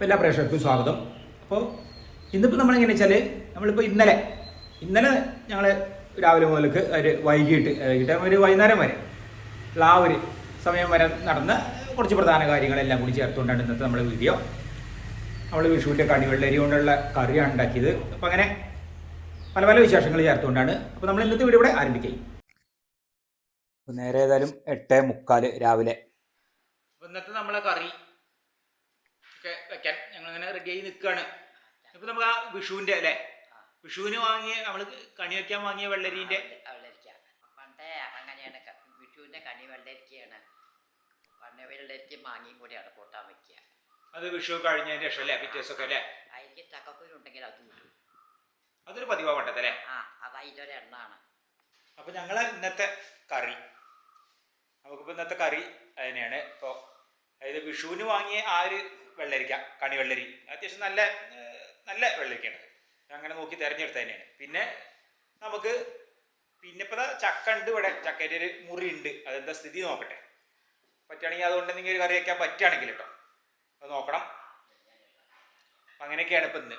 എല്ലാ പ്രേക്ഷകർക്കും സ്വാഗതം. അപ്പോൾ ഇന്നിപ്പോൾ നമ്മളെങ്ങനെ വെച്ചാൽ നമ്മളിപ്പോൾ ഇന്നലെ ഞങ്ങൾ രാവിലെ മുതൽക്ക് ഒരു വൈകിട്ട് ഒരു വൈകുന്നേരം വരെ ഉള്ള ആ ഒരു സമയം വരെ നടന്ന കുറച്ച് പ്രധാന കാര്യങ്ങളെല്ലാം കൂടി ചേർത്തുകൊണ്ടാണ് ഇന്നത്തെ നമ്മുടെ വീഡിയോ. നമ്മൾ വിഷുവിൻ്റെ കണിവെള്ളരി കൊണ്ടുള്ള കറിയാണ് ഉണ്ടാക്കിയത്. അപ്പോൾ അങ്ങനെ പല പല വിശേഷങ്ങൾ ചേർത്തുകൊണ്ടാണ് അപ്പോൾ നമ്മൾ ഇന്നത്തെ വീഡിയോ ഇവിടെ ആരംഭിക്കുക. അപ്പോൾ നേരെ ഏതായാലും 8:45 രാവിലെ. അപ്പോൾ ഇന്നത്തെ നമ്മളെ കറി ഒക്കെ വെക്കാൻ ഞങ്ങളിങ്ങനെ റെഡിയായി നിൽക്കുകയാണ്. ഇപ്പം നമുക്ക് ആ വിഷുവിൻ്റെ അല്ലേ, വിഷുവിന് വാങ്ങിയ നമ്മൾ കണി വയ്ക്കാൻ വാങ്ങിയ വെള്ളരീൻ്റെ വെള്ളരിക്ക പണ്ടേ അങ്ങനെയാണ്. വിഷുവിൻ്റെ കണി വെള്ളരിക്കയാണ്. പണ്ട് വെള്ളരിക്ക മാങ്ങിയും കൂടിയാണ് കൂട്ടാൻ വയ്ക്കുക. അത് വിഷു കഴിഞ്ഞതിന് ശേഷം അല്ലേ, പിറ്റേ ദിവസമൊക്കെ അല്ലേ. അതിലേക്ക് ചക്കക്കുരുണ്ടെങ്കിൽ അത് കിട്ടും. അതൊരു പതിവാ പണ്ടത്തല്ലേ. അത് അതിലൊരു എണ്ണമാണ്. അപ്പോൾ ഞങ്ങൾ ഇന്നത്തെ കറി, നമുക്കിപ്പോൾ ഇന്നത്തെ കറി അതിനെയാണ്. ഇപ്പോൾ അതായത് വിഷുവിന് വാങ്ങിയ ആ ഒരു വെള്ളരിക്ക, കണി വെള്ളരി അത്യാവശ്യം നല്ല നല്ല വെള്ളരിക്കയാണ്. അങ്ങനെ നോക്കി തിരഞ്ഞെടുത്ത തന്നെയാണ്. പിന്നെ നമുക്ക് ഇപ്പോൾ ചക്ക ഉണ്ട് ഇവിടെ, ചക്കേൻ്റെ ഒരു മുറി ഉണ്ട്. അതെന്താ സ്ഥിതി നോക്കട്ടെ, പറ്റുകയാണെങ്കിൽ അതുകൊണ്ട് എന്തെങ്കിലും ഒരു കറി വയ്ക്കാൻ പറ്റുകയാണെങ്കിൽ കേട്ടോ, അത് നോക്കണം. അപ്പം അങ്ങനെയൊക്കെയാണ് ഇപ്പം ഇന്ന്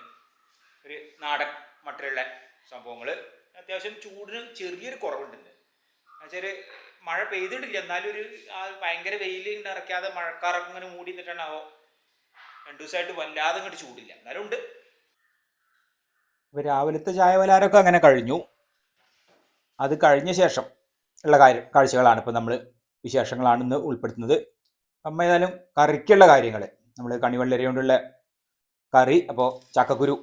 ഒരു നാടൻ മട്ടിലുള്ള സംഭവങ്ങൾ. അത്യാവശ്യം ചൂടിന് ചെറിയൊരു കുറവുണ്ട് ഇന്ന്. എന്നുവെച്ചാൽ മഴ പെയ്തിട്ടില്ല, എന്നാലും ഒരു ഭയങ്കര വെയിൽ ഇറക്കാതെ മഴക്കാറൊക്കെ ഇങ്ങനെ മൂടി നിന്നിട്ടാണ്. 2 ദിവസമായിട്ട് വല്ലാതെ ഇങ്ങോട്ട് ചൂടില്ല, എന്നാലും ഉണ്ട്. ഇപ്പോൾ രാവിലത്തെ ചായ പലഹാരമൊക്കെ അങ്ങനെ കഴിഞ്ഞു. അത് കഴിഞ്ഞ ശേഷം ഉള്ള കാഴ്ചകളാണ് ഇപ്പോൾ നമ്മൾ വിശേഷങ്ങളാണ് ഇന്ന് ഉൾപ്പെടുത്തുന്നത്. അമ്മ ഏതായാലും കറിക്കുള്ള കാര്യങ്ങൾ, നമ്മൾ കണിവെള്ളരി കൊണ്ടുള്ള കറി. അപ്പോൾ ചക്കക്കുരു,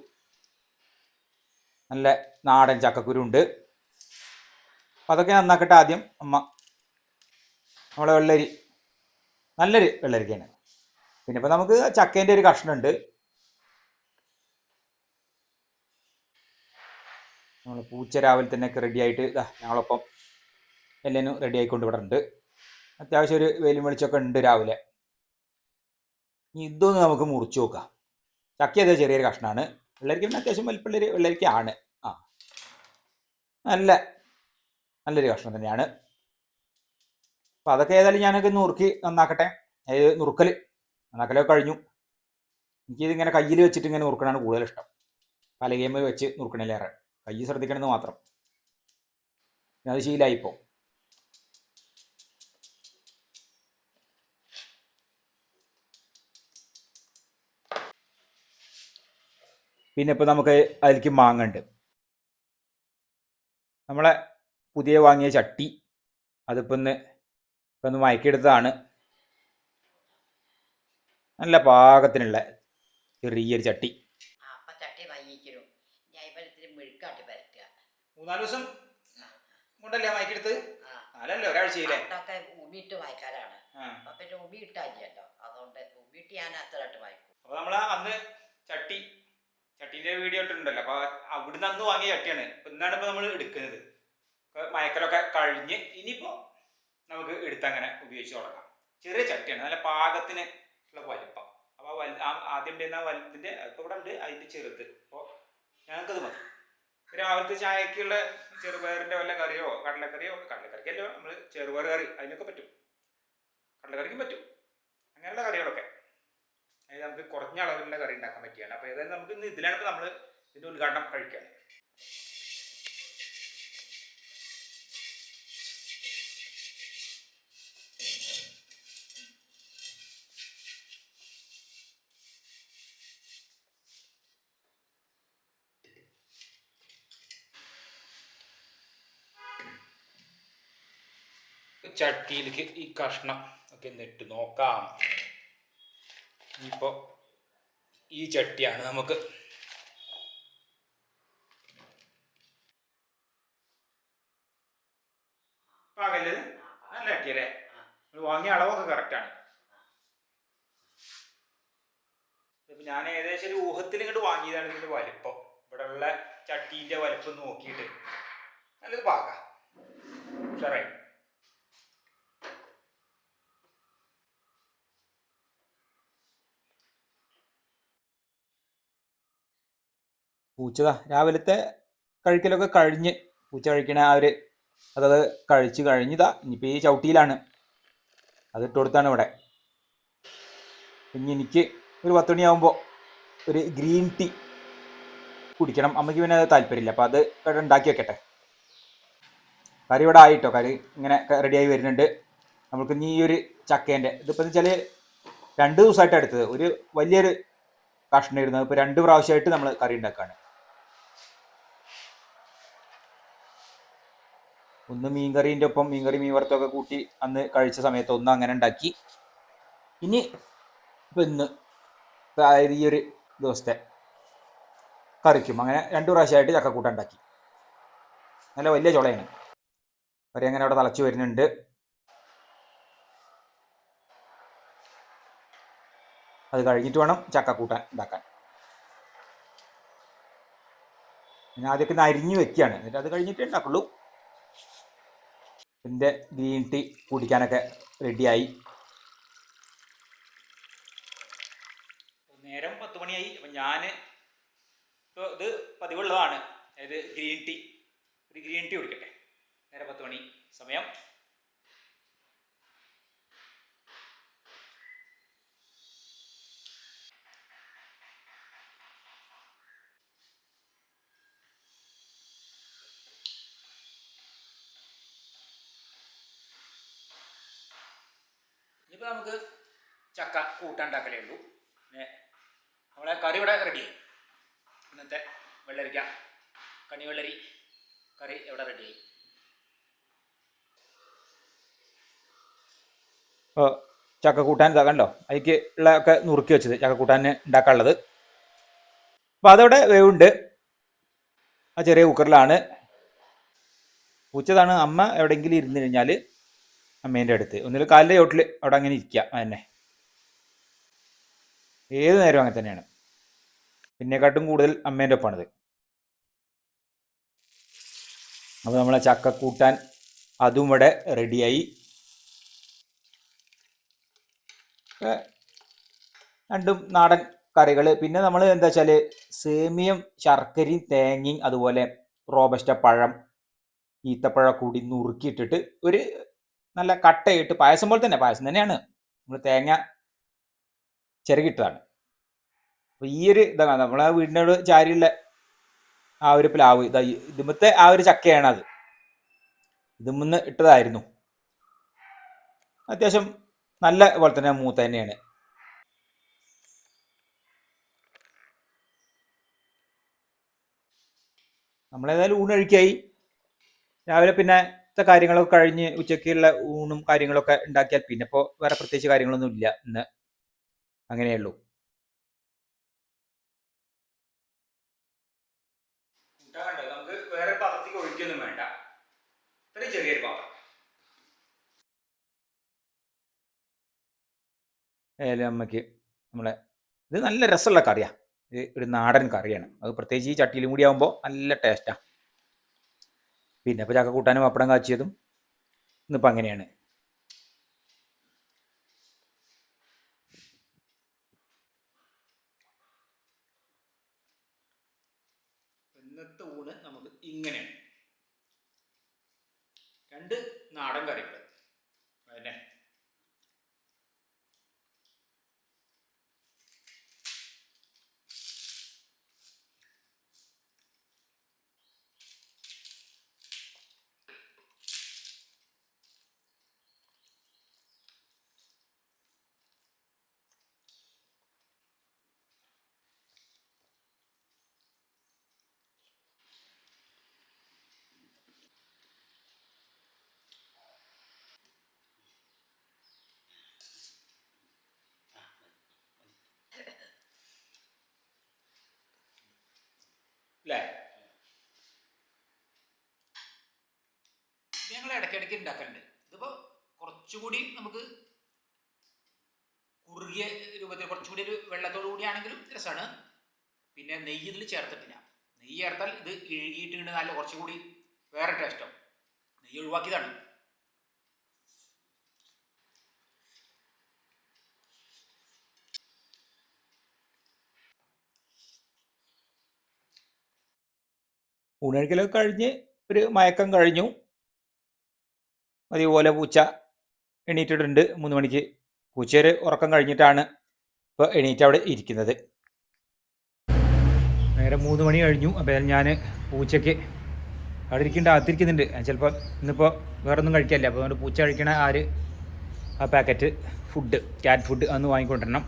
നല്ല നാടൻ ചക്കക്കുരു ഉണ്ട്. അപ്പം അതൊക്കെ നന്നാക്കട്ടെ ആദ്യം അമ്മ. നമ്മളെ വെള്ളരി നല്ലൊരു വെള്ളരിക്കയാണ്. പിന്നെ ഇപ്പം നമുക്ക് ചക്കേൻ്റെ ഒരു കഷ്ണമുണ്ട്. നമ്മൾ പൂച്ച രാവിലെ തന്നെ ഒക്കെ റെഡിയായിട്ട് ഞങ്ങളൊപ്പം എല്ലാവരും റെഡി ആയിക്കൊണ്ട് ഇവിടെ ഉണ്ട്. അത്യാവശ്യം ഒരു വെയിലും വെളിച്ചമൊക്കെ ഉണ്ട് രാവിലെ. ഇതൊന്ന് നമുക്ക് മുറിച്ച് നോക്കാം. ചക്ക അതേ ചെറിയൊരു കഷ്ണമാണ്. വെള്ളരിക്ക പിന്നെ അത്യാവശ്യം വലിപ്പമുള്ളൊരു വെള്ളരിക്കയാണ്. നല്ലൊരു കഷ്ണം തന്നെയാണ്. അപ്പം അതൊക്കെ ഏതായാലും ഞാനൊക്കെ നുറുക്കി നന്നാക്കട്ടെ. അതായത് നന്നാക്കലൊക്കെ കഴിഞ്ഞു. എനിക്കിതിങ്ങനെ കയ്യിൽ വെച്ചിട്ട് ഇങ്ങനെ നുറുക്കണതാണ് കൂടുതൽ ഇഷ്ടം. പലകേമ വെച്ച് നുറുക്കണില്ലേറെ. കൈ ശ്രദ്ധിക്കണമെന്ന് മാത്രം, അത് ശീലമായിപ്പോൾ. പിന്നെ ഇപ്പോൾ നമുക്ക് അതിലേക്ക് മാങ്ങ ഉണ്ട്. നമ്മളെ പുതിയ വാങ്ങിയ ചട്ടി, അതിപ്പോൾ ഒന്ന് മയക്കിയെടുത്തതാണ്. നല്ല പാകത്തിനുള്ള ചെറിയൊരു ചട്ടി. 3-4 ദിവസം കൊണ്ടല്ലേ മയക്കെടുത്ത്? അല്ലല്ലോ, ഒരാഴ്ചയില്ലേ. ഉമിയിട്ട് വായിക്കാനാണ്. പിന്നെ ഉമി ഇട്ടാല്ലോ, അതുകൊണ്ട് ഉമിയിട്ട് ഞാൻ അത്രയായിട്ട് വായിക്കും. അപ്പോൾ നമ്മൾ അന്ന് ചട്ടീൻ്റെ വീഡിയോ ഇട്ടിട്ടുണ്ടല്ലോ. അപ്പോൾ അവിടുന്ന് അന്ന് വാങ്ങിയ ചട്ടിയാണ്. ഇപ്പം ഇന്നാണ് ഇപ്പോൾ നമ്മൾ എടുക്കുന്നത്. മയക്കലൊക്കെ കഴിഞ്ഞ് ഇനിയിപ്പോൾ നമുക്ക് എടുത്തങ്ങനെ ഉപയോഗിച്ച് തുടങ്ങാം. ചെറിയ ചട്ടിയാണ്, നല്ല പാകത്തിന് ഉള്ള വലിപ്പം. അപ്പോൾ ആദ്യം ഉണ്ടായിരുന്ന വലുതിൻ്റെ ഇപ്പോൾ ഇവിടെ ഉണ്ട്, അതിൻ്റെ ചെറുത്. അപ്പോൾ ഞങ്ങൾക്കത് മതി. രാവിലത്തെ ചായക്കുള്ള ചെറുപയറിൻ്റെ വല്ല കറിയോ കടലക്കറിക്കല്ലോ, നമ്മൾ ചെറുപയർ കറി അതിനൊക്കെ പറ്റും, കടലക്കറിക്കും പറ്റും. അങ്ങനെയുള്ള കറികളൊക്കെ അതായത് നമുക്ക് കുറഞ്ഞ അളവിലുള്ള കറി ഉണ്ടാക്കാൻ പറ്റിയാണ്. അപ്പോൾ ഏതായാലും നമുക്ക് ഇന്ന് ഇതിലാണ് ഇപ്പോൾ നമ്മൾ ഇതിൻ്റെ ഉദ്ഘാടനം കഴിക്കുകയാണ്. ചട്ടിയിലേക്ക് ഈ കഷ്ണം ഒക്കെ എന്നിട്ട് നോക്കാം. ഇപ്പോൾ ഈ ചട്ടിയാണ് നമുക്ക് പാകല്ലേ. നല്ല ചട്ടിയല്ലേ, വാങ്ങിയ അളവൊക്കെ കറക്റ്റാണ്. ഇപ്പം ഞാൻ ഏകദേശം ഒരു ഊഹത്തിൽ ഇങ്ങോട്ട് വാങ്ങിയതാണ് ഇതിൻ്റെ വലിപ്പം. ഇവിടെ ഉള്ള ചട്ടീൻ്റെ വലിപ്പം നോക്കിയിട്ട് നല്ലത് പാകാം, ഉഷാറായി. പൂച്ചതാ രാവിലത്തെ കഴിക്കലൊക്കെ കഴിഞ്ഞ്, പൂച്ച കഴിക്കണ അതത് കഴിച്ച് കഴിഞ്ഞതാ. ഇനിയിപ്പോൾ ഈ ചവിട്ടിയിലാണ് അത് ഇട്ട് കൊടുത്താണ് ഇവിടെ. ഇനി എനിക്ക് ഒരു 10 മണിയാകുമ്പോൾ ഒരു ഗ്രീൻ ടീ കുടിക്കണം. അമ്മയ്ക്ക് പിന്നെ അത് താല്പര്യമില്ല. അപ്പോൾ അത് ഇവിടെ ഉണ്ടാക്കി വെക്കട്ടെ. കറി ഇവിടെ ആയിട്ടോ, കറി ഇങ്ങനെ റെഡിയായി വരുന്നുണ്ട്. നമുക്ക് ഇനി ഈ ഒരു ചക്കേൻ്റെ ഇതിപ്പോൾ എന്ന് വെച്ചാൽ 2 ദിവസമായിട്ട് എടുത്തത്, ഒരു വലിയൊരു കഷ്ണം ഇരുന്നത്. ഇപ്പോൾ 2 പ്രാവശ്യമായിട്ട് നമ്മൾ കറി ഉണ്ടാക്കുകയാണ്. ഒന്ന് മീൻകറീൻ്റെ ഒപ്പം മീൻകറി മീൻ വറുത്തൊക്കെ കൂട്ടി അന്ന് കഴിച്ച സമയത്ത് ഒന്ന് അങ്ങനെ ഉണ്ടാക്കി. ഇനി ഇപ്പം ഇന്ന് അതായത് ഈ ഒരു ദിവസത്തെ കറിക്കും അങ്ങനെ 2 പ്രാവശ്യമായിട്ട് ചക്കക്കൂട്ട ഉണ്ടാക്കി. നല്ല വലിയ ചുളയാണ്. കറി അങ്ങനെ അവിടെ തിളച്ച് വരുന്നുണ്ട്. അത് കഴിഞ്ഞിട്ട് വേണം ചക്കക്കൂട്ടാൻ ഉണ്ടാക്കാൻ. ഞാൻ ആദ്യമൊക്കെ അരിഞ്ഞ് വെക്കുകയാണ്, എന്നിട്ട് അത് കഴിഞ്ഞിട്ട് ഉണ്ടാക്കുള്ളൂ. എൻ്റെ ഗ്രീൻ ടീ കുടിക്കാനൊക്കെ റെഡിയായി. നേരം 10 മണിയായി. അപ്പം ഞാൻ ഇപ്പോൾ ഇത് പതിവുള്ളതാണ്, അതായത് ഒരു ഗ്രീൻ ടീ കുടിക്കട്ടെ. നേരം 10 മണി സമയം. ഇനിയിപ്പോൾ നമുക്ക് ചക്ക കൂട്ടാണ്ടാക്കലേ ഉള്ളൂ. പിന്നെ നമ്മളെ കറി ഇവിടെ റെഡിയായി. ഇന്നത്തെ വെള്ളരിക്ക കണിവെള്ളരി കറി ഇവിടെ റെഡിയായി. ഇപ്പോൾ ചക്ക കൂട്ടാൻ ഇതാക്കണ്ടോ, അതിലേക്ക് ഉള്ള ഒക്കെ നുറുക്കി വെച്ചത് ചക്ക കൂട്ടാൻ ഉണ്ടാക്കാനുള്ളത്. അപ്പോൾ അതവിടെ വേവുണ്ട്. ആ ചെറിയ കുക്കറിലാണ്. പൂച്ചതാണ്. അമ്മ എവിടെയെങ്കിലും ഇരുന്ന് കഴിഞ്ഞാൽ അമ്മേൻ്റെ അടുത്ത്, ഒന്നിൽ കാലിൻ്റെ ചോട്ടിൽ അവിടെ അങ്ങനെ ഇരിക്കുക. അതന്നെ ഏത് നേരവും അങ്ങനെ തന്നെയാണ്. പിന്നെക്കാട്ടും കൂടുതൽ അമ്മേൻ്റെ ഒപ്പമാണിത്. അപ്പോൾ നമ്മളെ ചക്ക കൂട്ടാൻ അതും ഇവിടെ റെഡിയായി. 2 നാടൻ കറികൾ. പിന്നെ നമ്മൾ എന്താ വെച്ചാൽ സേമിയം ശർക്കരയും തേങ്ങയും അതുപോലെ റോബസ്റ്റ പഴം ഈത്തപ്പഴം കൂടി നുറുക്കിയിട്ടിട്ട് ഒരു നല്ല കട്ടയിട്ട് പായസം പോലെ തന്നെ, പായസം തന്നെയാണ്, നമ്മൾ തേങ്ങ ചിരകിട്ടതാണ്. അപ്പോൾ ഈ ഒരു ഇതാണ് നമ്മളെ വീടിനോട് ചാരിയുള്ള ആ ഒരു പ്ലാവ്. ഇതുമത്തെ ആ ഒരു ചക്കയാണ്. അത് ഇതുമെന്ന് ഇട്ടതായിരുന്നു. അത്യാവശ്യം നല്ല പോലെ തന്നെ മൂത്ത തന്നെയാണ്. നമ്മളേതായാലും ഊണ് കഴിക്കായി. രാവിലെ പിന്നെ കാര്യങ്ങളൊക്കെ കഴിഞ്ഞ് ഉച്ചയ്ക്കുള്ള ഊണും കാര്യങ്ങളൊക്കെ ഉണ്ടാക്കിയാൽ പിന്നെ ഇപ്പോൾ വേറെ പ്രത്യേകിച്ച് കാര്യങ്ങളൊന്നും ഇല്ല. ഇന്ന് അങ്ങനെയുള്ളൂ. നമുക്ക് വേറെ പാത്രത്തേക്ക് ഒഴിക്കൊന്നും വേണ്ട, ഇത്രയും ചെറിയൊരു പാത്രം. അമ്മയ്ക്ക് നമ്മളെ ഇത് നല്ല രസമുള്ള കറിയാണ്. ഇത് ഒരു നാടൻ കറിയാണ്. അത് പ്രത്യേകിച്ച് ഈ ചട്ടിയിലും കൂടി ആകുമ്പോൾ നല്ല ടേസ്റ്റാണ്. പിന്നെ ഇപ്പോൾ ചക്ക കൂട്ടാനും പപ്പടം കാച്ചിയതും ഇന്നിപ്പോൾ അങ്ങനെയാണ്. ഇന്നത്തെ ഊണ് നമുക്ക് ഇങ്ങനെയാണ്. 2 നാടൻ കറികൾ അതന്നെ. അല്ലേ? ഞങ്ങൾ ഇടയ്ക്കിടയ്ക്ക് ഉണ്ടാക്കലുണ്ട്. ഇതിപ്പോൾ കുറച്ചുകൂടി നമുക്ക് കുറുകിയ രൂപത്തിൽ കുറച്ചുകൂടി ഒരു വെള്ളത്തോടു കൂടിയാണെങ്കിലും രസമാണ്. പിന്നെ നെയ്യ് ഇതിൽ ചേർത്തിട്ടില്ല. നെയ്യ് ചേർത്താൽ ഇത് ഇഴുകിയിട്ട് നല്ല കുറച്ചുകൂടി വേറെ ടേസ്റ്റാവും. നെയ്യ് ഒഴിവാക്കിയതാണ്. ഊണഴിക്കലൊക്കെ കഴിഞ്ഞ് ഒരു മയക്കം കഴിഞ്ഞു. അതേപോലെ പൂച്ച എണീറ്റിട്ടുണ്ട് 3 മണിക്ക്. പൂച്ചയൊരു ഉറക്കം കഴിഞ്ഞിട്ടാണ് ഇപ്പോൾ എണീറ്റ് അവിടെ ഇരിക്കുന്നത്. നേരെ 3 മണി കഴിഞ്ഞു. അപ്പോൾ ഞാൻ പൂച്ചയ്ക്ക് അവിടെ ഇരിക്കേണ്ട അകത്തിരിക്കുന്നുണ്ട്. ചിലപ്പോൾ ഇന്നിപ്പോൾ വേറെ ഒന്നും കഴിക്കാനില്ല. അപ്പോൾ അതുകൊണ്ട് പൂച്ച കഴിക്കണ ആ പാക്കറ്റ് ഫുഡ്, ക്യാറ്റ് ഫുഡ് അതൊന്ന് വാങ്ങിക്കൊണ്ടിരണം.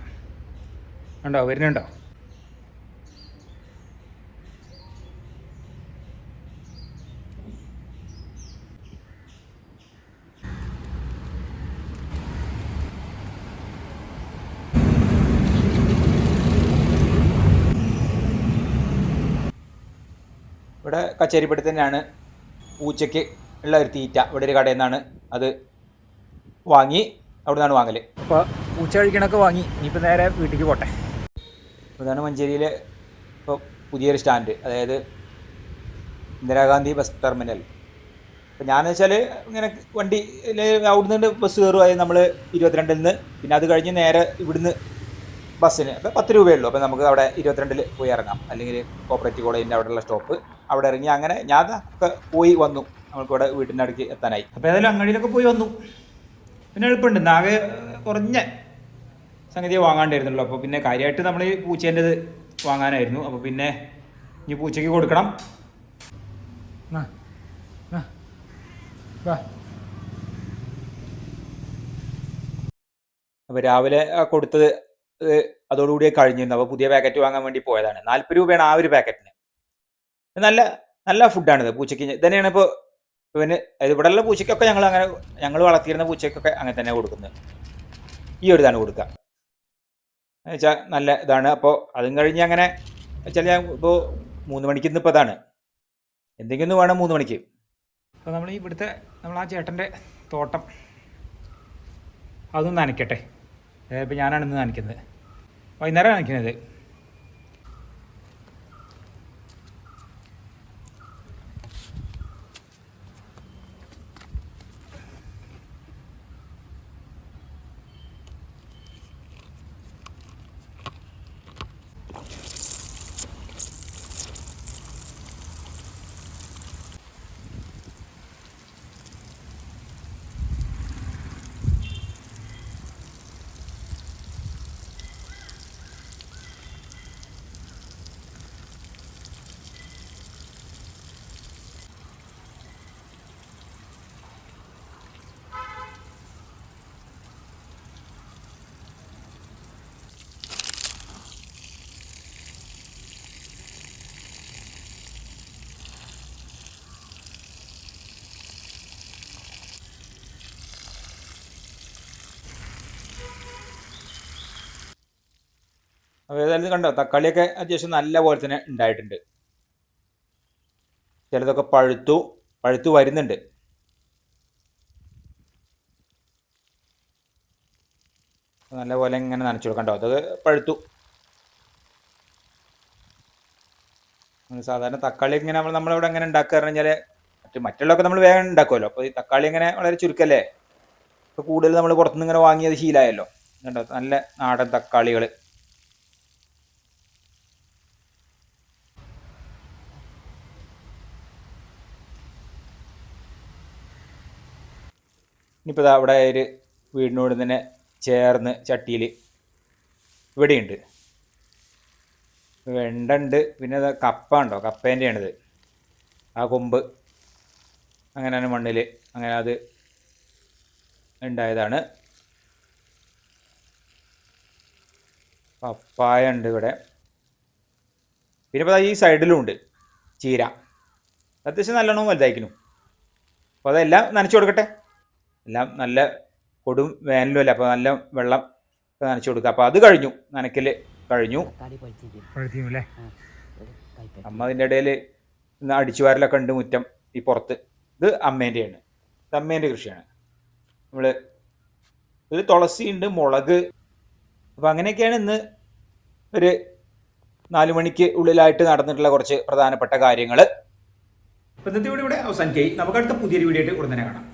ഉണ്ടോ, വരുന്നുണ്ടോ? ഇവിടെ കച്ചേരിപ്പടി തന്നെയാണ് പൂച്ചയ്ക്ക് ഉള്ള ഒരു തീറ്റ. ഇവിടെ ഒരു കടയിൽ നിന്നാണ് അത് വാങ്ങി, അവിടെ നിന്നാണ് വാങ്ങൽ. അപ്പോൾ പൂച്ച കഴിക്കണമൊക്കെ വാങ്ങി ഇനിയിപ്പോൾ നേരെ വീട്ടിലേക്ക് പോട്ടെ. ഇതാണ് മഞ്ചേരിയിൽ ഇപ്പോൾ പുതിയൊരു സ്റ്റാൻഡ്, അതായത് ഇന്ദിരാഗാന്ധി ബസ് ടെർമിനൽ. അപ്പോൾ ഞാനെന്ന് വെച്ചാൽ ഇങ്ങനെ വണ്ടി അവിടുന്ന് ബസ് കയറും. അതായത് നമ്മൾ 22 നിന്ന്, പിന്നെ അത് കഴിഞ്ഞ് നേരെ ഇവിടുന്ന് ബസ്സിന് അപ്പോൾ 10 രൂപയേ ഉള്ളൂ. അപ്പോൾ നമുക്ക് അവിടെ 22 പോയി ഇറങ്ങാം, അല്ലെങ്കിൽ കോപ്പറേറ്റീവ് കോളേജിൻ്റെ അവിടെയുള്ള സ്റ്റോപ്പ് അവിടെ ഇറങ്ങി അങ്ങനെ ഞാൻ ഒക്കെ പോയി വന്നു. നമുക്കിവിടെ വീട്ടിൻ്റെ അടുക്ക് എത്താനായി. അപ്പോൾ ഏതായാലും അങ്ങാടിയിലൊക്കെ പോയി വന്നു. പിന്നെ എളുപ്പമുണ്ട്, ആകെ കുറഞ്ഞ സംഗതിയെ വാങ്ങാണ്ടായിരുന്നുള്ളൂ. അപ്പോൾ പിന്നെ കാര്യമായിട്ട് നമ്മൾ ഈ പൂച്ചേൻ്റെത് വാങ്ങാനായിരുന്നു. അപ്പോൾ പിന്നെ ഇനി പൂച്ചയ്ക്ക് കൊടുക്കണം. അപ്പോൾ രാവിലെ കൊടുത്തത് അതോടുകൂടി കഴിഞ്ഞിരുന്നു. അപ്പോൾ പുതിയ പാക്കറ്റ് വാങ്ങാൻ വേണ്ടി പോയതാണ്. 40 രൂപയാണ് ആ ഒരു പാക്കറ്റിന്. നല്ല ഫുഡാണിത് പൂച്ചയ്ക്ക്. തന്നെയാണ് ഇപ്പോൾ പിന്നെ ഇവിടെയുള്ള പൂച്ചയ്ക്കൊക്കെ ഞങ്ങൾ വളർത്തിയിരുന്ന പൂച്ചയ്ക്കൊക്കെ അങ്ങനെ തന്നെ കൊടുക്കുന്നത്. ഈ ഒരു ഇതാണ് കൊടുക്കുക എന്ന് വെച്ചാൽ നല്ല ഇതാണ്. അപ്പോൾ അതും കഴിഞ്ഞ് അങ്ങനെ വെച്ചാൽ ഞാൻ ഇപ്പോൾ 3 മണിക്ക് ഇന്നിപ്പോൾ അതാണ് എന്തെങ്കിലും വേണം 3 മണിക്ക്. അപ്പോൾ നമ്മൾ ഇവിടുത്തെ ആ ചേട്ടൻ്റെ തോട്ടം അതൊന്നും നനയ്ക്കട്ടെ. ഇപ്പോൾ ഞാനാണ് ഇന്ന് നനയ്ക്കുന്നത്, വൈകുന്നേരം നനയ്ക്കുന്നത്. അപ്പോൾ ഏതായാലും കണ്ടോ, തക്കാളിയൊക്കെ അത്യാവശ്യം നല്ല പോലെ തന്നെ ഉണ്ടായിട്ടുണ്ട്. ചിലതൊക്കെ പഴുത്തു വരുന്നുണ്ട്. നല്ല പോലെ ഇങ്ങനെ നനച്ചു കൊടുക്കണ്ടോ, അതൊക്കെ പഴുത്തു. സാധാരണ തക്കാളി ഇങ്ങനെ നമ്മളിവിടെ എങ്ങനെ ഉണ്ടാക്കുക പറഞ്ഞാൽ മറ്റുള്ളതൊക്കെ നമ്മൾ വേഗം ഉണ്ടാക്കുമല്ലോ. അപ്പോൾ ഈ തക്കാളി ഇങ്ങനെ വളരെ ചുരുക്കല്ലേ. ഇപ്പോൾ കൂടുതൽ നമ്മൾ പുറത്തുനിന്ന് ഇങ്ങനെ വാങ്ങിയത് ശീലമായല്ലോ. കണ്ടോ, നല്ല നാടൻ തക്കാളികൾ. ഇനിയിപ്പോൾ അവിടെ ഒരു വീടിനോട് തന്നെ ചേർന്ന് ചട്ടിയിൽ ഇവിടെയുണ്ട് വെണ്ട ഉണ്ട്. പിന്നെ കപ്പ ഉണ്ടോ, കപ്പേൻ്റെയാണിത്. ആ കൊമ്പ് അങ്ങനെ മണ്ണിൽ അങ്ങനെ അത് ഉണ്ടായതാണ്. പപ്പായ ഉണ്ട് ഇവിടെ. പിന്നെ ഇപ്പോൾ ഈ സൈഡിലും ഉണ്ട് ചീര. അത്യാവശ്യം നല്ലോണം വലുതായിരിക്കുന്നു. അപ്പോൾ അതെല്ലാം നനച്ചു കൊടുക്കട്ടെ. എല്ലാം നല്ല കൊടും വേനലും അല്ല, അപ്പോൾ നല്ല വെള്ളം നനച്ചു കൊടുക്കുക. അപ്പോൾ അത് കഴിഞ്ഞു, നനയ്ക്കൽ കഴിഞ്ഞു. അല്ലേ അമ്മ അതിൻ്റെ ഇടയിൽ അടിച്ചു വാരലൊക്കെ ഉണ്ട് മുറ്റം ഈ പുറത്ത്. ഇത് അമ്മേൻ്റെയാണ്, ഇത് അമ്മേൻ്റെ കൃഷിയാണ്. ഇതിൽ തുളസി ഉണ്ട്, മുളക്. അപ്പോൾ അങ്ങനെയൊക്കെയാണ് ഇന്ന് ഒരു 4 മണിക്ക് ഉള്ളിലായിട്ട് നടന്നിട്ടുള്ള കുറച്ച് പ്രധാനപ്പെട്ട കാര്യങ്ങൾ. ഇന്നത്തെ വീഡിയോ ഇവിടെ അവസാനിക്കായി. നമുക്ക് അടുത്ത പുതിയൊരു വീഡിയോ ആയിട്ട് ഉടനെ കാണാം.